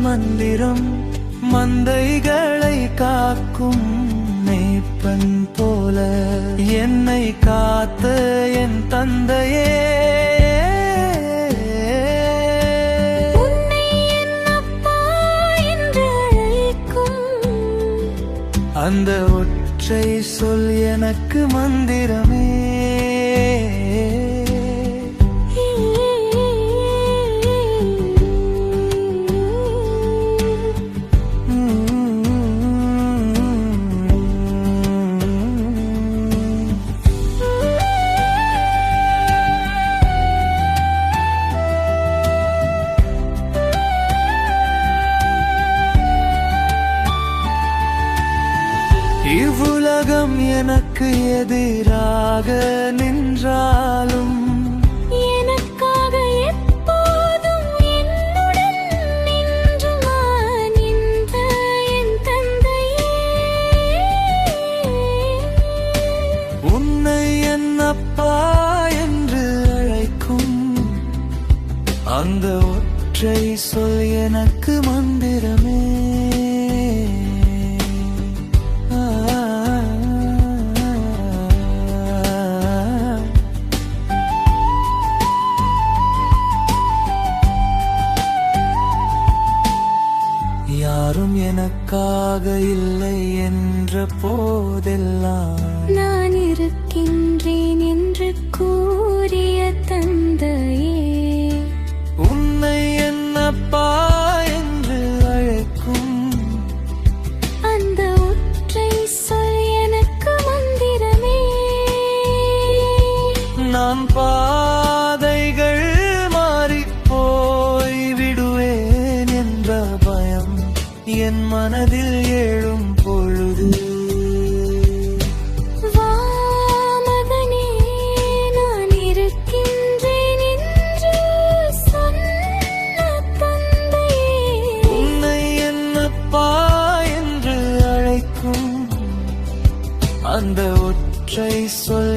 மந்திரம், மந்தைகளை காக்கும் மேய்ப்பன் போல என்னை காத்த என் தந்தையே. அந்த ஒற்றை சொல் எனக்கு மந்திரமே. இவ்வுலகம் எனக்கு எதிராக நின்றாலும் எனக்காக எப்போதும் என்னுடன் நின்று நின்ற என் தந்தையே. உன்னை என் அப்பா என்று அழைக்கும் அந்த ஒற்றை சொல் எனக்கு மந்திரமே. யாரும் எனக்காக இல்லை என்ற போதெல்லாம் நான் இருக்கின்றேன் என்று கூறிய தந்தையே. உன்னை என் அப்பா என்று அழைக்கும் அந்த ஒற்றை சொல் எனக்கு மந்திரமே. நான் பாதைகள் மாறிப்போய் விடுவேன் என்ற பயம் என் மனதில் எழும் பொழுது, வா மகனே நான் இருக்கின்றேன் என்று சொன்ன தந்தையே. உன்னை என் அப்பா என்று அழைக்கும் அந்த ஒற்றை சொல்